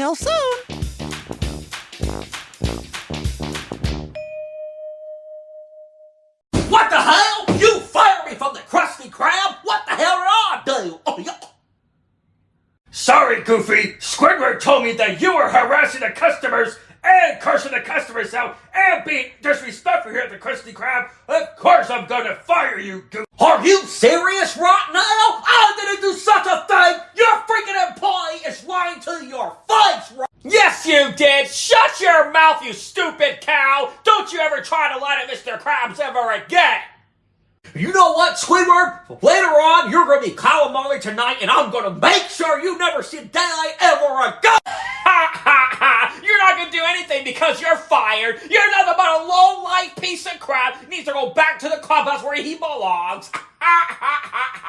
real soon. What the hell? You fired me from the Krusty Krab? What the hell did I do? Oh, yeah. Sorry, Goofy. Squidward told me that you were harassing the customers and cursing the customers out and being disrespectful here at the Krusty Krab. Of course I'm gonna fire you, Goofy. Are you serious right now? I'm gonna do such a thing? Your freaking employee is lying to your face, right? Yes, you did! Shut your mouth, you stupid cow! Don't you ever try to lie to Mr. Krabs ever again! You know what, Squidward? Later on, you're gonna be calamari tonight, and I'm gonna make sure you never see daylight ever again! Ha ha ha! You're not gonna do anything because you're fired! You're nothing but a low-life piece of crap! Needs to go back to the clubhouse where he belongs! Ha ha ha!